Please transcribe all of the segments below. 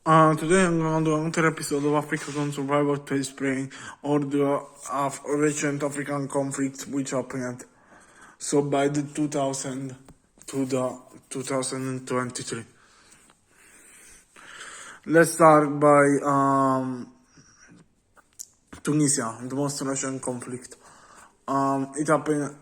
Today I'm going to do another episode of African Survival Tale Spring or the recent African conflict which happened. So by the 2000 to the 2023. Let's start by Tunisia, the most recent conflict. It happened,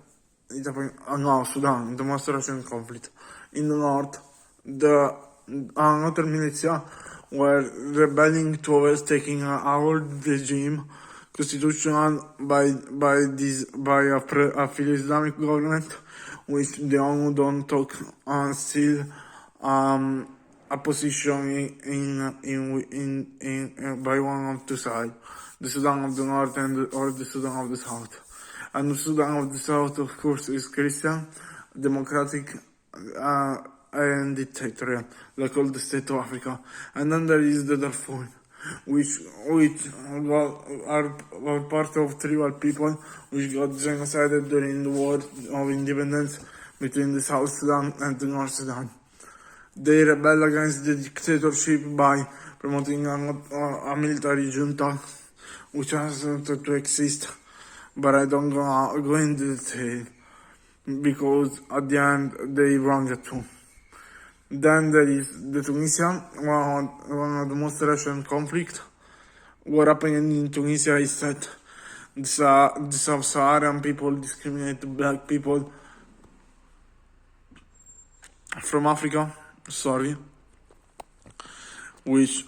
Sudan, the most recent conflict. In the north, the another militia were rebelling towards taking an old regime constitutional by a free Islamic government, which the ONU don't talk still a position in by one of two sides, the Sudan of the North or the Sudan of the South. And the Sudan of the South, of course, is Christian, democratic, and dictatorial, like all the state of Africa. And then there is the Darfur, which are part of tribal people, which got genocided during the war of independence between the South Sudan and the North Sudan. They rebel against the dictatorship by promoting a military junta, which has to exist, but I don't go into detail, because at the end they wrong it too. Then there is the Tunisia, one of the most recent conflict. What happened in Tunisia is that the Sub-Saharan people discriminate black people from Africa, which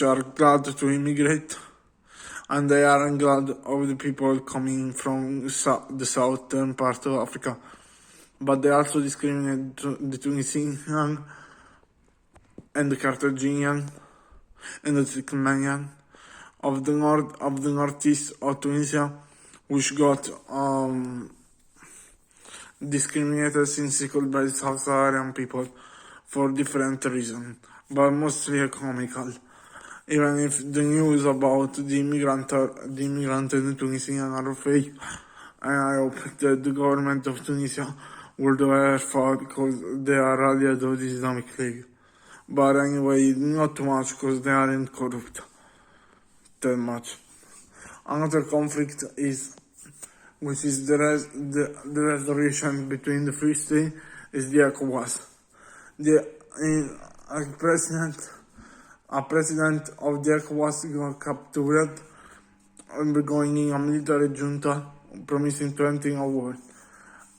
are glad to immigrate, and they aren't glad of the people coming from the southern part of Africa. But they also discriminate the Tunisian and the Carthaginian and the Turkmenian of the northeast of Tunisia, which got discriminated since equal by the Sub-Saharan people for different reasons, but mostly economical. Even if the news about the immigrant and the Tunisian are fake, and I hope that the government of Tunisia will do their fault, because they are allied of the Islamic League. But anyway, not too much, because they aren't corrupt that much. Another conflict which is the restoration between the Free State, is the ECOWAS. A president of the ECOWAS got captured and going in a military junta, promising to end a war.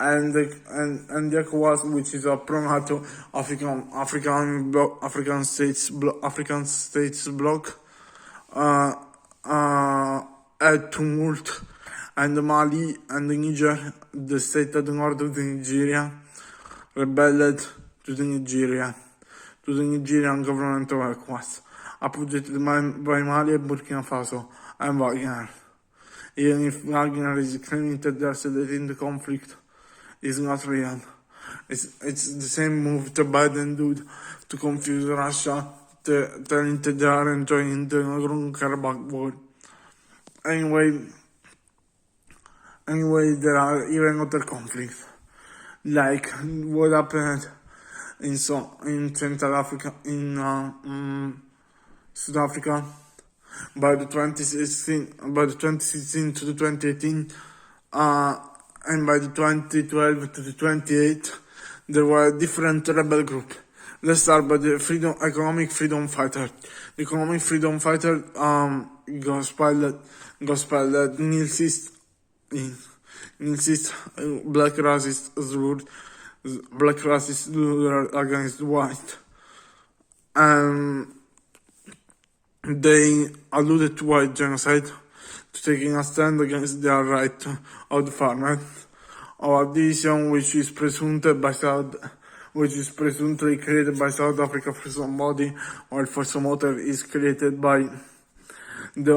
And the ECOWAS, which is a pro-NATO African states bloc, had tumult, and Mali and Niger, the state at the north of Nigeria, rebelled to the Nigerian government of ECOWAS, opposed by Mali, Burkina Faso, and Wagner. Even if Wagner is claiming that they are sedating the conflict, it's not real. It's the same move the Biden did to confuse Russia, telling that they are enjoying the Nagorno-Karabakh war. Anyway, there are even other conflicts, like what happened in Central Africa, in South Africa, by the 2016 to the 2018, and by the 2012 to the 2028, there were different rebel groups. Let's start by the economic freedom fighter. The economic freedom fighter gospel insist black racist rule against white. They alluded to white genocide, to taking a stand against their right of the farmer, or a decision which is presumptively created by South Africa for somebody, while for some other is created by the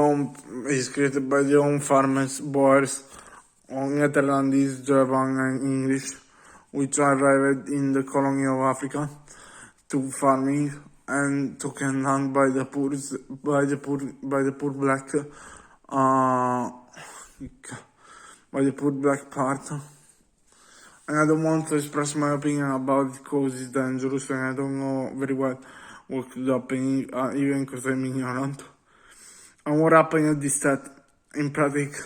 own farmers, boers, on Netherlands, German and English, which arrived in the colony of Africa to farming and taken land by the poor black part And I don't want to express my opinion about it because it's dangerous and I don't know very well what could happen, even because I'm ignorant. And what happened is that, in practice,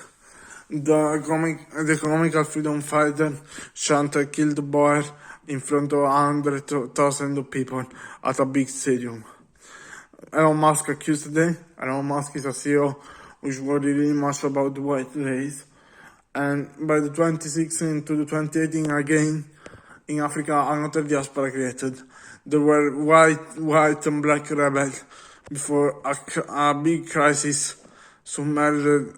the economical freedom fighter Chantal killed the boy in front of 100,000 people at a big stadium. Elon Musk accused them. Elon Musk is a CEO which worried really much about the white race. And by the 2016 to the 2018 again, in Africa, another diaspora created. There were white and black rebels before a big crisis destroyed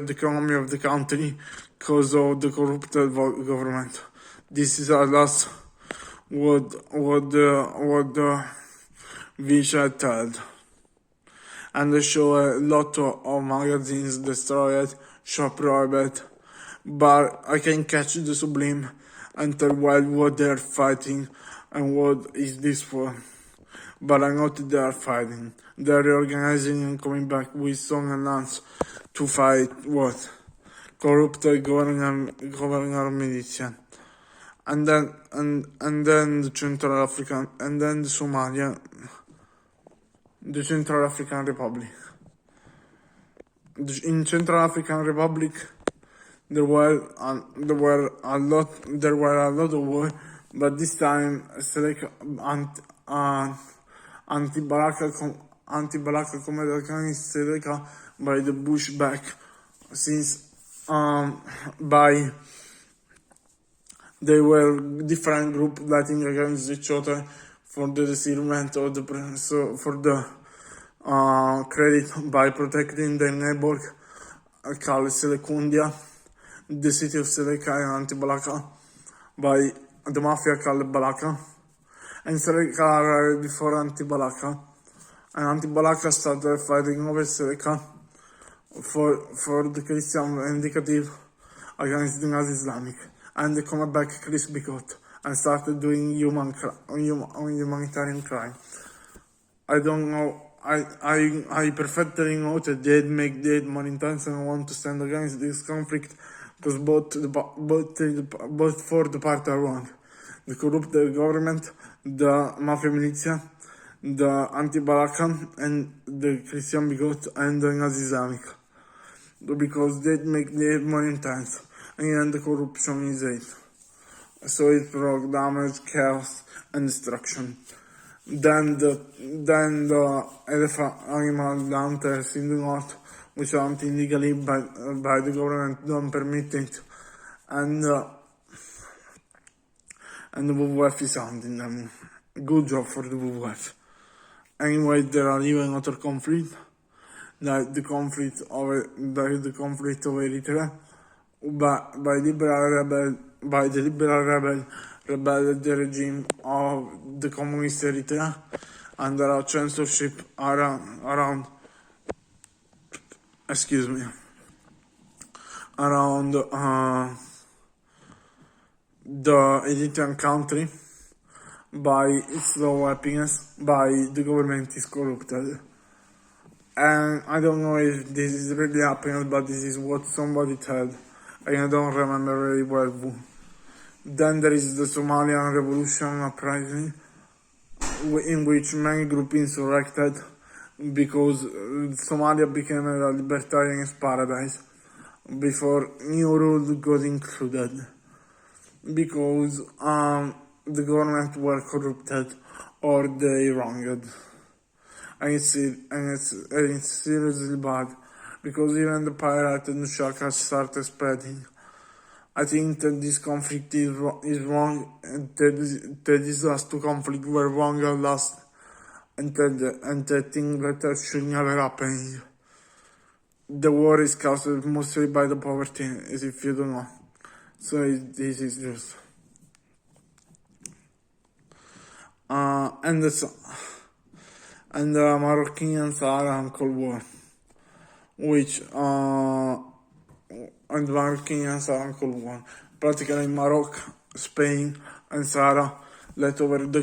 the economy of the country because of the corrupted government. This is our last what the Visha told. And they show a lot of magazines destroyed, shop robbed, but I can catch the sublime and tell well what they're fighting and what is this for. But I know that they are fighting. They're reorganizing and coming back with song and dance to fight what? Corrupted governor militia. And then the Central African, and then the Somalia, the Central African Republic. In Central African Republic, there were a lot of war, but this time anti-Balaka combat Seleka by the pushback since they were different groups fighting against each other for the receivement of for the credit by protecting their neighbor called Selekundia, the city of Seleka and Anti-Balaka, by the mafia called Balaka, and Seleka arrived before Anti-Balaka, and Anti-Balaka started fighting over Seleka for the Christian indicative against the Nazi Islamic, and they come back Chris Bicot and started doing humanitarian crime. I don't know. I perfectly know that they'd make dead more intense and want to stand against this conflict because both for the party are wrong. The corrupt government, the mafia militia, the anti-Barakan, and the Christian bigot and the Nazi Islamic. Because they'd make dead more intense and the corruption is it. So it brought damage, chaos, and destruction. Then the elephant animal hunters in the north, which hunt illegally by the government, don't permit it, and the WWF is hunting them. Good job for the WWF. Anyway, there are even other conflicts, like the conflict over Eritrea, by the liberal rebel rebelled the regime of the communist Eritrea, and there are censorship around the Eritrean country by its low happiness, by the government is corrupted. And I don't know if this is really happening, but this is what somebody told, and I don't remember very well who. Then there is the Somalian revolution uprising, in which many groups insurrected because Somalia became a libertarian paradise before new rules got included, because the government were corrupted or they wronged. And it's seriously bad, because even the pirate and the shaka started spreading. I think that this conflict is wrong, and that these last two conflicts were wrong at last, and that thing that should never happen. The war is caused mostly by the poverty, as if you don't know. So this is just. And the Moroccan Sahara Cold War, which and the Moroccan Sahara Cold War, practically Morocco, Spain, and Sahara let over the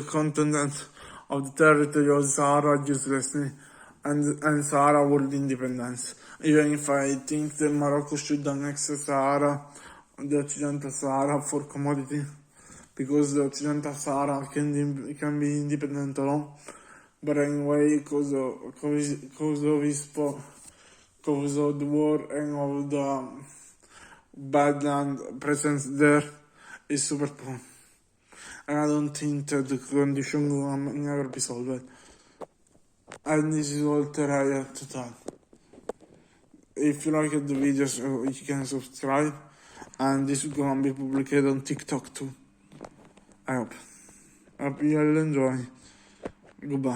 continent of the territory of Sahara uselessly, and Sahara world independence. Even if I think that Morocco should annex Sahara the Occidental Sahara for commodity, because the Occidental Sahara can be independent alone. But anyway, because of the war and of the bad land presence there is super poor. And I don't think that the condition will never be solved. And this is all that I have to tell. If you liked the video, so you can subscribe. And this is gonna be published on TikTok too. I hope you'll enjoy. Goodbye.